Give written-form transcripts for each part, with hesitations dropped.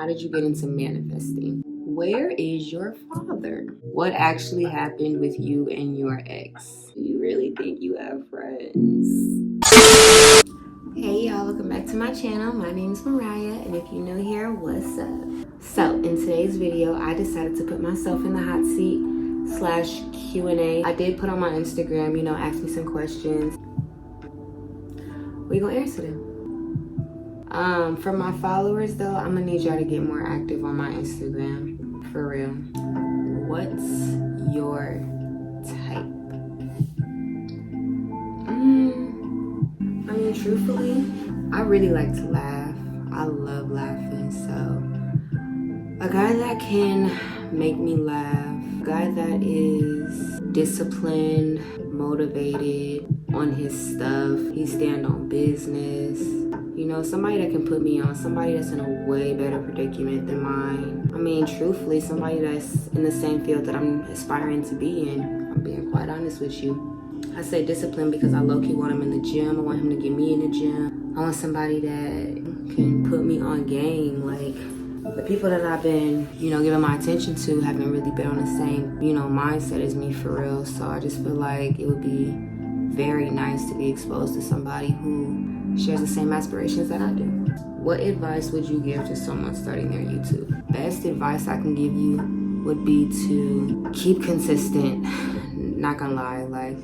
How did you get into manifesting? Where is your father? What actually happened with you and your ex? Do you really think you have friends? Hey y'all, welcome back to my channel. My name is Mariah, and if you're new here, what's up? So in today's video, I decided to put myself in the hot seat / Q&A. I did put on my Instagram, ask me some questions. We gonna answer them. For my followers though, I'm gonna need y'all to get more active on my Instagram. For real. What's your type? I mean, truthfully, I really like to laugh. I love laughing, so a guy that can make me laugh, a guy that is disciplined, motivated, on his stuff, he stand on business, somebody that can put me on, somebody that's in a way better predicament than mine. I mean, truthfully, somebody that's in the same field that I'm aspiring to be in. I'm being quite honest with you. I say discipline because I low-key want him in the gym. I want him to get me in the gym. I want somebody that can put me on game. Like, the people that I've been, giving my attention to haven't really been on the same, mindset as me for real. So I just feel like it would be very nice to be exposed to somebody who shares the same aspirations that I do. What advice would you give to someone starting their YouTube? Best advice I can give you would be to keep consistent. Not gonna lie, like,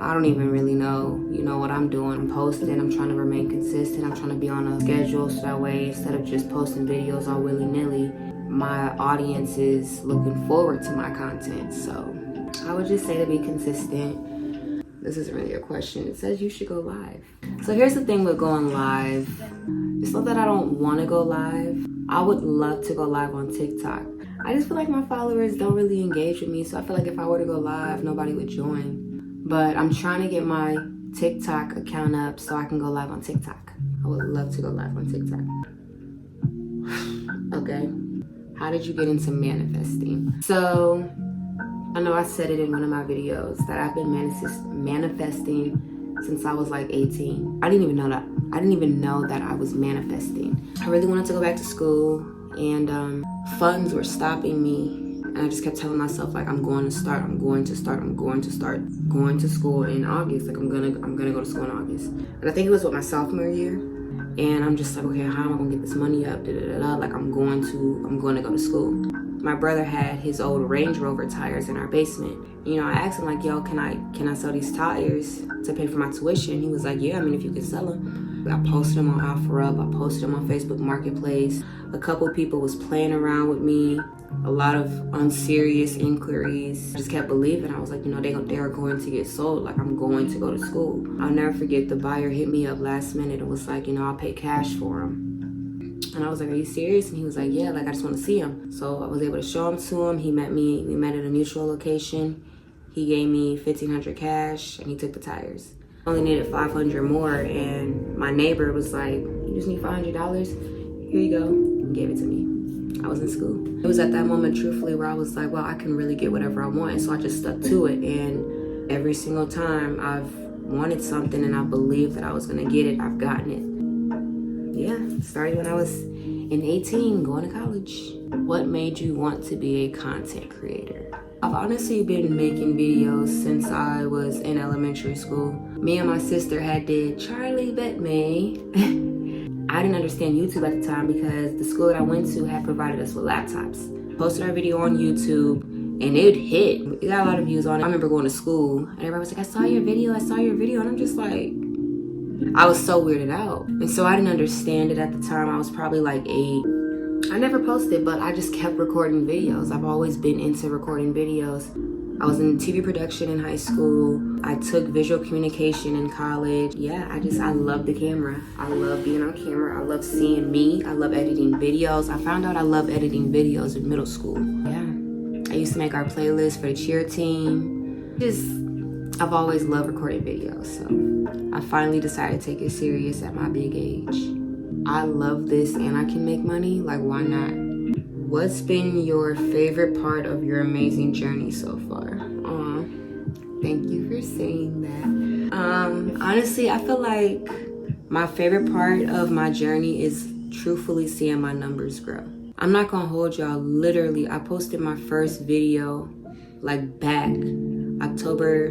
I don't even really know, what I'm doing. I'm posting, I'm trying to remain consistent. I'm trying to be on a schedule so that way instead of just posting videos all willy-nilly, my audience is looking forward to my content. So I would just say to be consistent. This isn't really a question. It says you should go live. So here's the thing with going live. It's not that I don't want to go live. I would love to go live on TikTok. I just feel like my followers don't really engage with me. So I feel like if I were to go live, nobody would join. But I'm trying to get my TikTok account up so I can go live on TikTok. I would love to go live on TikTok. Okay. How did you get into manifesting? So I know I said it in one of my videos that I've been manifesting since I was like 18. I didn't even know that I was manifesting. I really wanted to go back to school, and funds were stopping me. And I just kept telling myself, like, I'm going to start going to school in August. Like, I'm gonna go to school in August. And I think it was my sophomore year. And I'm just like, okay, how am I gonna get this money up? Like, I'm going to go to school. My brother had his old Range Rover tires in our basement. I asked him, like, yo, can I sell these tires to pay for my tuition? He was like, yeah, I mean, if you can sell them. I posted them on OfferUp. I posted them on Facebook Marketplace. A couple people was playing around with me. A lot of unserious inquiries. I just kept believing. I was like, they are going to get sold. Like, I'm going to go to school. I'll never forget, the buyer hit me up last minute and was like, I'll pay cash for them. And I was like, are you serious? And he was like, yeah, like, I just want to see him. So I was able to show him to him. He met me. We met at a mutual location. He gave me $1,500 cash, and he took the tires. I only needed $500 more, and my neighbor was like, you just need $500? Here you go. And gave it to me. I was in school. It was at that moment, truthfully, where I was like, well, I can really get whatever I want. And so I just stuck to it. And every single time I've wanted something and I believed that I was going to get it, I've gotten it. Yeah, started when I was 18, going to college. What made you want to be a content creator? I've honestly been making videos since I was in elementary school. Me and my sister had did Charlie Bet Me. I didn't understand YouTube at the time because the school that I went to had provided us with laptops. Posted our video on YouTube and it hit. It got a lot of views on it. I remember going to school and everybody was like, I saw your video. And I'm just like, I was so weirded out. And so I didn't understand it at the time. I was probably like 8. I never posted, but I just kept recording videos. I've always been into recording videos. I was in TV production in high school. I took visual communication in college. Yeah, I love the camera. I love being on camera. I love seeing me. I love editing videos. I found out I love editing videos in middle school. Yeah. I used to make our playlist for the cheer team. I've always loved recording videos. So I finally decided to take it serious at my big age. I love this and I can make money. Like, why not? What's been your favorite part of your amazing journey so far? Aw, thank you for saying that. Honestly, I feel like my favorite part of my journey is truthfully seeing my numbers grow. I'm not gonna hold y'all. Literally, I posted my first video like back October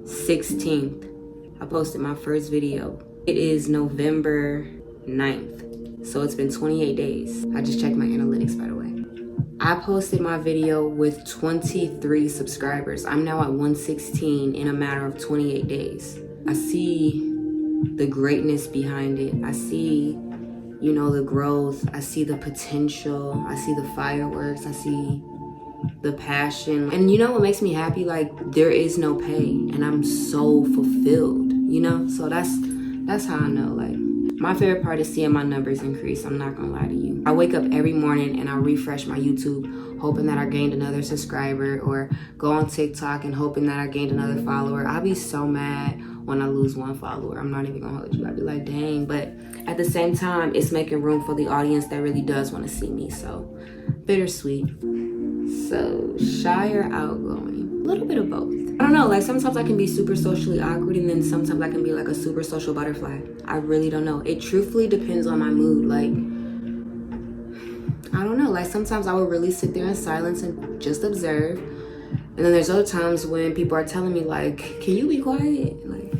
16th. I posted my first video. It is November 9th. So it's been 28 days. I just checked my analytics, by the way. I posted my video with 23 subscribers. I'm now at 116 in a matter of 28 days. I see the greatness behind it. I see, you know, the growth. I see the potential. I see the fireworks. I see the passion. And you know what makes me happy? Like, there is no pay and I'm so fulfilled, you know? So that's how I know. Like, my favorite part is seeing my numbers increase. I'm not gonna lie to you. I wake up every morning and I refresh my YouTube hoping that I gained another subscriber, or go on TikTok and hoping that I gained another follower. I'll be so mad when I lose one follower. I'm not even gonna hold you. I'd be like, dang. But at the same time, it's making room for the audience that really does want to see me. So bittersweet. So shy or outgoing? A little bit of both. I don't know, like sometimes I can be super socially awkward and then sometimes I can be like a super social butterfly. I really don't know. It truthfully depends on my mood. Like, I don't know, like sometimes I would really sit there in silence and just observe. And then there's other times when people are telling me like, can you be quiet? Like,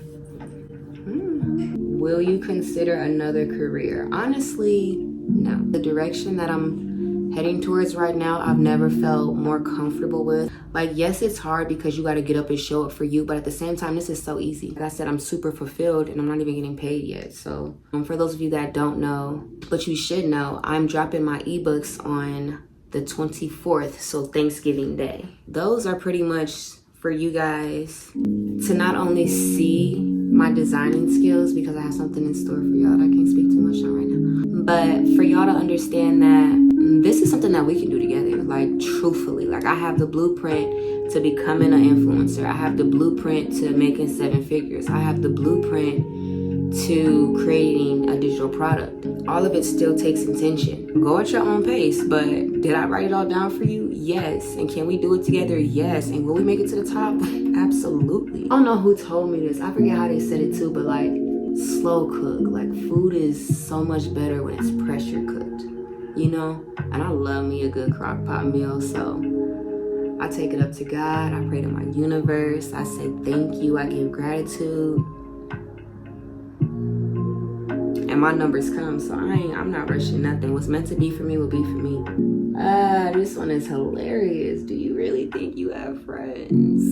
will you consider another career? Honestly, no. The direction that I'm heading towards right now, I've never felt more comfortable with. Like, yes, it's hard because you got to get up and show up for you, but at the same time, this is so easy. Like I said, I'm super fulfilled and I'm not even getting paid yet. So for those of you that don't know, but you should know, I'm dropping my ebooks on the 24th, so Thanksgiving Day. Those are pretty much for you guys to not only see my designing skills, because I have something in store for y'all that I can't speak too much on right now, but for y'all to understand that this is something that we can do together. Like, truthfully, like I have the blueprint to becoming an influencer. I have the blueprint to making 7 figures. I have the blueprint to creating a digital product. All of it still takes intention. Go at your own pace, but did I write it all down for you? Yes. And can we do it together? Yes. And will we make it to the top? Absolutely. I don't know who told me this. I forget how they said it too, but like, slow cook. Like, food is so much better when it's pressure cooked, you know? And I love me a good crock pot meal, so I take it up to God. I pray to my universe. I say thank you. I give gratitude. And my numbers come, so I'm not rushing nothing. What's meant to be for me will be for me. This one is hilarious. Do you really think you have friends?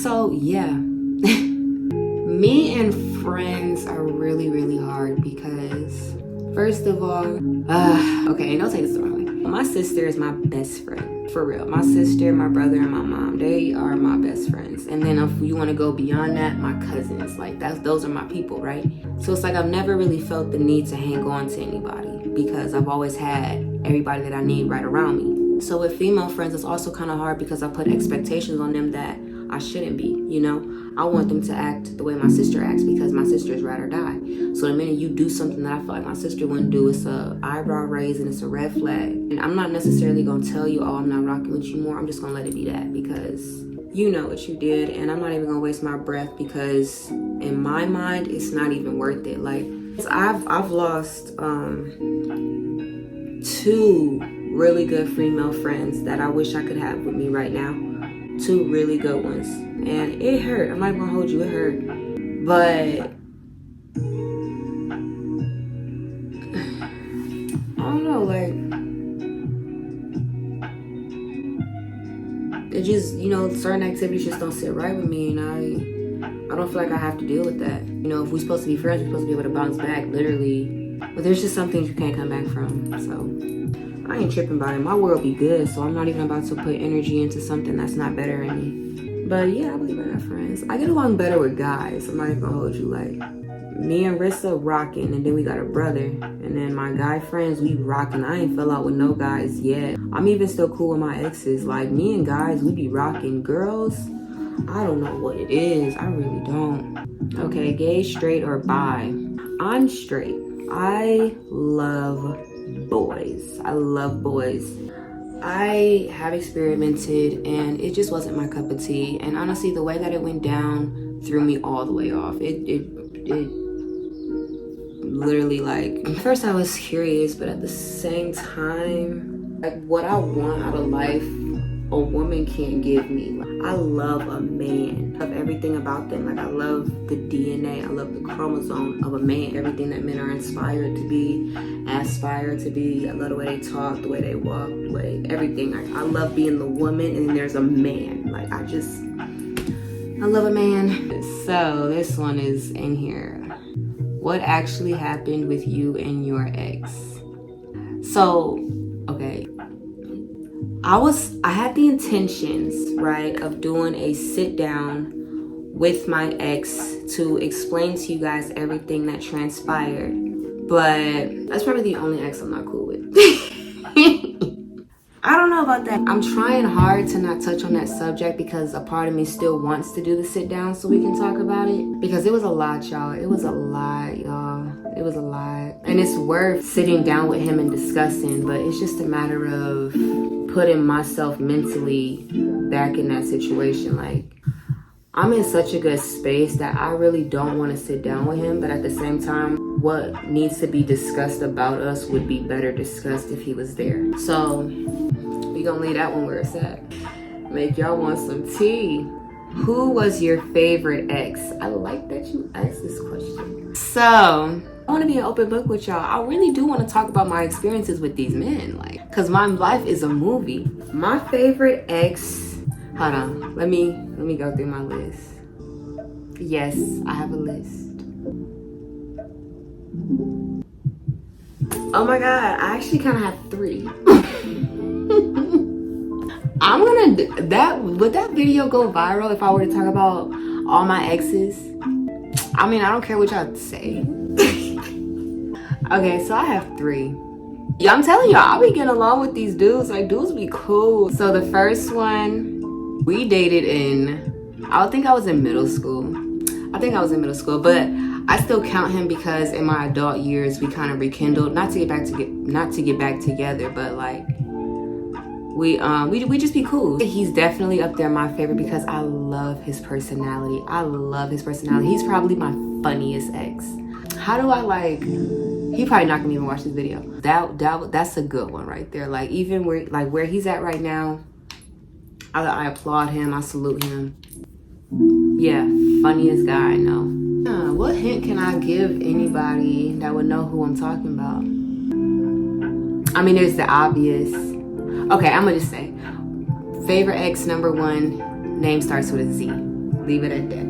So yeah. Me and friends are really, really hard because, first of all, okay, don't take this the wrong way. My sister is my best friend, for real. My sister, my brother, and my mom, they are my best friends. And then if you want to go beyond that, my cousins, like those are my people, right? So it's like I've never really felt the need to hang on to anybody because I've always had everybody that I need right around me. So with female friends, it's also kind of hard because I put expectations on them that I shouldn't be, you know? I want them to act the way my sister acts because my sister is ride or die. So the minute you do something that I feel like my sister wouldn't do, it's a eyebrow raise and it's a red flag. And I'm not necessarily gonna tell you, oh, I'm not rocking with you more. I'm just gonna let it be that because you know what you did, and I'm not even gonna waste my breath because in my mind, it's not even worth it. Like, I've lost 2 really good female friends that I wish I could have with me right now. 2 really good ones. And it hurt. I'm not even gonna hold you, it hurt. But I don't know, like, it just, you know, certain activities just don't sit right with me, and I don't feel like I have to deal with that. You know, if we're supposed to be friends, we're supposed to be able to bounce back, literally. But there's just some things you can't come back from, so I ain't tripping about it. My world be good, so I'm not even about to put energy into something that's not better in me. But yeah, I believe I got friends. I get along better with guys. I'm not even gonna hold you. Like, me and Rissa rocking, and then we got a brother. And then my guy friends, we rocking. I ain't fell out with no guys yet. I'm even still cool with my exes. Like, me and guys, we be rocking. Girls, I don't know what it is. I really don't. Okay, gay, straight, or bi? I'm straight. I love boys. I love boys. I have experimented and it just wasn't my cup of tea. And honestly, the way that it went down threw me all the way off. literally like, at first I was curious, but at the same time, like what I want out of life, a woman can't give me. I love a man. I love everything about them. Like I love the DNA, I love the chromosome of a man. Everything that men are inspired to be, aspire to be. I love the way they talk, the way they walk, the way everything. Like I love being the woman and then there's a man. Like I love a man. So this one is in here. What actually happened with you and your ex? So, okay. I had the intentions, right, of doing a sit down with my ex to explain to you guys everything that transpired. But that's probably the only ex I'm not cool with. I don't know about that. I'm trying hard to not touch on that subject because a part of me still wants to do the sit down so we can talk about it. Because it was a lot, y'all. It was a lot, y'all. It was a lot. And it's worth sitting down with him and discussing, but it's just a matter of putting myself mentally back in that situation. Like, I'm in such a good space that I really don't want to sit down with him, but at the same time, what needs to be discussed about us would be better discussed if he was there. So, we gonna leave that one where it's at. Make y'all want some tea. Who was your favorite ex? I like that you asked this question. So, I want to be an open book with y'all. I really do want to talk about my experiences with these men, like, cause my life is a movie. My favorite ex. Hold on. Let me go through my list. Yes, I have a list. Oh my god, I actually kind of have 3. I'm gonna do that. Would that video go viral if I were to talk about all my exes? I mean, I don't care what y'all say. Okay, so I have 3. Yeah, I'm telling y'all, I be getting along with these dudes. Like, dudes be cool. So the first one, we dated in, I think I was in middle school. But I still count him because in my adult years, we kind of rekindled, not to get back together, but like, we just be cool. He's definitely up there my favorite because I love his personality. He's probably my funniest ex. How do I like, he probably not gonna even watch this video. That's a good one right there. Like even where he's at right now, I applaud him, I salute him. Yeah, funniest guy I know. What hint can I give anybody that would know who I'm talking about? I mean, there's the obvious. Okay, I'm gonna just say, favorite ex number 1, name starts with a Z. Leave it at that.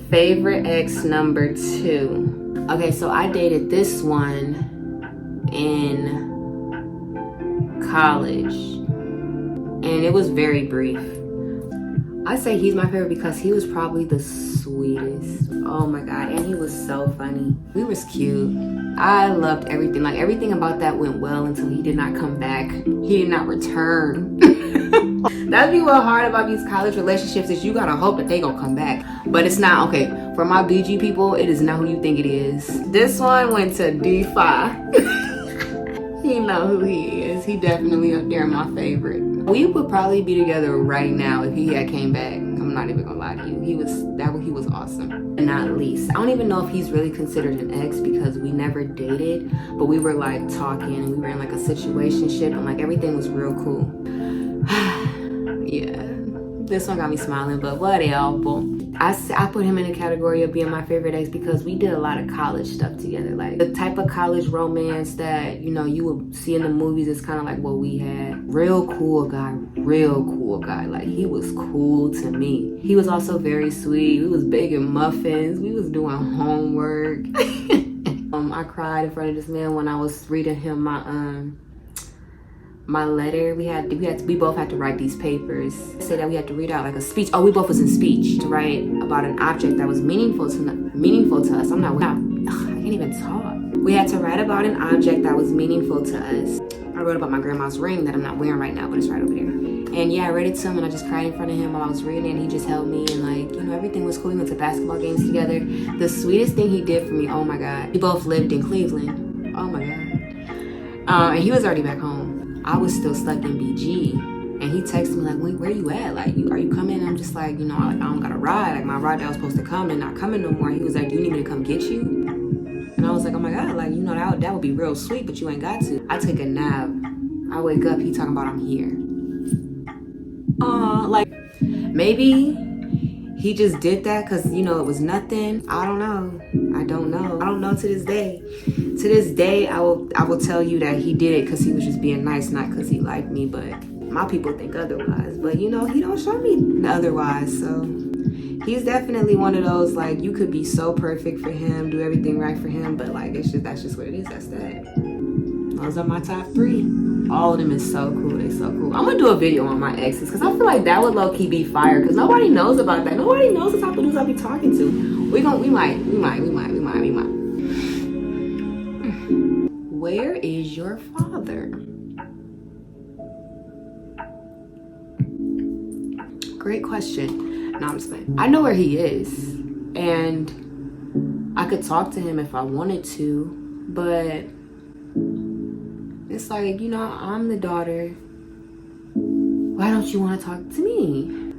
Favorite ex number 2. Okay, so I dated this one in college, and it was very brief. I say he's my favorite because he was probably the sweetest. Oh my god, and he was so funny. We was cute. I loved everything. Like everything about that went well until he did not come back. He did not return. That'd be what hard about these college relationships is you gotta hope that they gonna come back. But it's not. Okay, for my BG people, it is not who you think it is. This one went to D5. He know who he is. He definitely up there my favorite. We would probably be together right now if he had came back. I'm not even gonna lie to you. He was awesome. And not least, I don't even know if he's really considered an ex because we never dated, but we were like talking and we were in like a situationship and like everything was real cool. Yeah, this one got me smiling, but whatever. I put him in the category of being my favorite ex because we did a lot of college stuff together. Like the type of college romance that, you know, you would see in the movies is kind of like what we had. Real cool guy. Like he was cool to me. He was also very sweet. We was baking muffins. We was doing homework. I cried in front of this man when I was reading him my letter. We both had to write these papers. Say that we had to read out like a speech. Oh, we both was in speech to write about an object that was meaningful to us. I can't even talk. We had to write about an object that was meaningful to us. I wrote about my grandma's ring that I'm not wearing right now, but it's right over there. And yeah, I read it to him and I just cried in front of him while I was reading it, and he just held me and like, you know, everything was cool. We went to basketball games together. The sweetest thing he did for me, oh my God. We both lived in Cleveland. Oh my God. And he was already back home. I was still stuck in BG. And he texted me like, where you at? Like, are you coming? And I'm just like, you know, like, I don't got a ride. Like, my ride that was supposed to come and not coming no more. He was like, do you need me to come get you? And I was like, oh my God, like, you know, that would be real sweet, but you ain't got to. I take a nap. I wake up, he talking about I'm here. Like, maybe he just did that because, you know, it was nothing. I don't know. I don't know to this day. To this day, I will tell you that he did it because he was just being nice, not because he liked me. But my people think otherwise. But, you know, he don't show me otherwise. So he's definitely one of those, like, you could be so perfect for him, do everything right for him. But, like, that's just what it is. That's that. Those are my top 3. All of them is so cool. They're so cool. I'm gonna do a video on my exes because I feel like that would low-key be fire because nobody knows about that. Nobody knows the type of dudes I be talking to. We might. Where is your father? Great question. No, I'm just playing. I know where he is, and I could talk to him if I wanted to, but it's like, you know, I'm the daughter. Why don't you want to talk to me?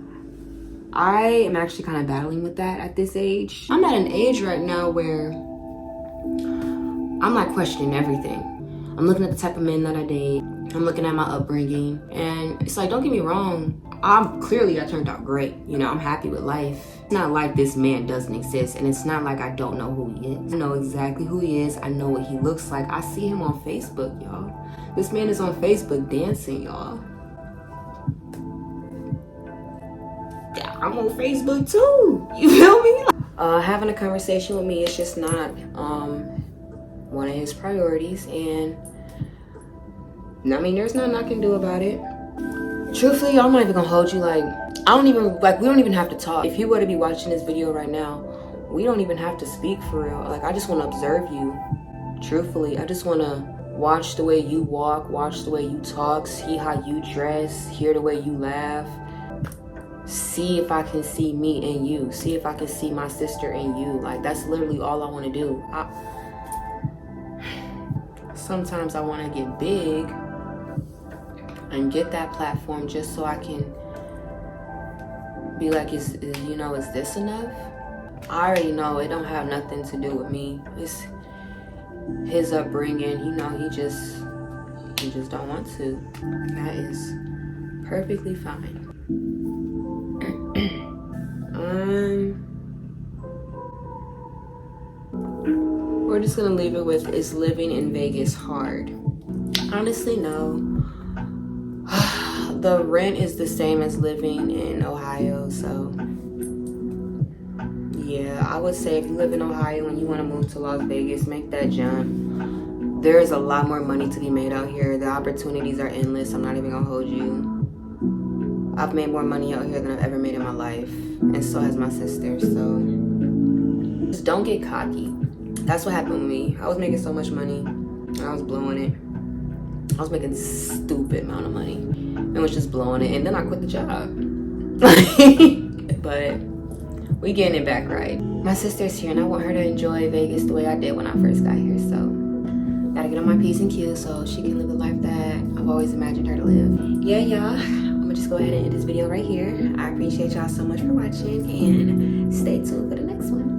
I am actually kind of battling with that at this age. I'm at an age right now where I'm like questioning everything. I'm looking at the type of men that I date. I'm looking at my upbringing. And it's like, don't get me wrong. I turned out great. You know, I'm happy with life. It's not like this man doesn't exist. And it's not like I don't know who he is. I know exactly who he is. I know what he looks like. I see him on Facebook, y'all. This man is on Facebook dancing, y'all. Yeah, I'm on Facebook too. You feel me? Having a conversation with me is just not one of his priorities. And I mean, there's nothing I can do about it. Truthfully, I'm not even gonna hold you. Like, we don't even have to talk. If you were to be watching this video right now, we don't even have to speak for real. Like, I just want to observe you. Truthfully, I just want to watch the way you walk, watch the way you talk, see how you dress, hear the way you laugh. See if I can see me in you. See if I can see my sister in you. Like, that's literally all I want to do. Sometimes I want to get big and get that platform just so I can be like, is this enough? I already know it don't have nothing to do with me. It's his upbringing. You know, he just don't want to. That is perfectly fine. We're just gonna leave it with, is living in Vegas hard? Honestly, no. The rent is the same as living in Ohio, so yeah, I would say if you live in Ohio and you want to move to Las Vegas, make that jump. There is a lot more money to be made out here. The opportunities are endless. I'm not even gonna hold you. I've made more money out here than I've ever made in my life, and so has my sister. So just don't get cocky. That's what happened with me. I was making so much money and I was blowing it. I was making a stupid amount of money and was just blowing it, and then I quit the job. But we getting it back right. My sister's here and I want her to enjoy Vegas the way I did when I first got here, so gotta get on my P's and Q's so she can live the life that I've always imagined her to live. Yeah, y'all, I'm gonna just go ahead and end this video right here. I appreciate y'all so much for watching, and stay tuned for the next one.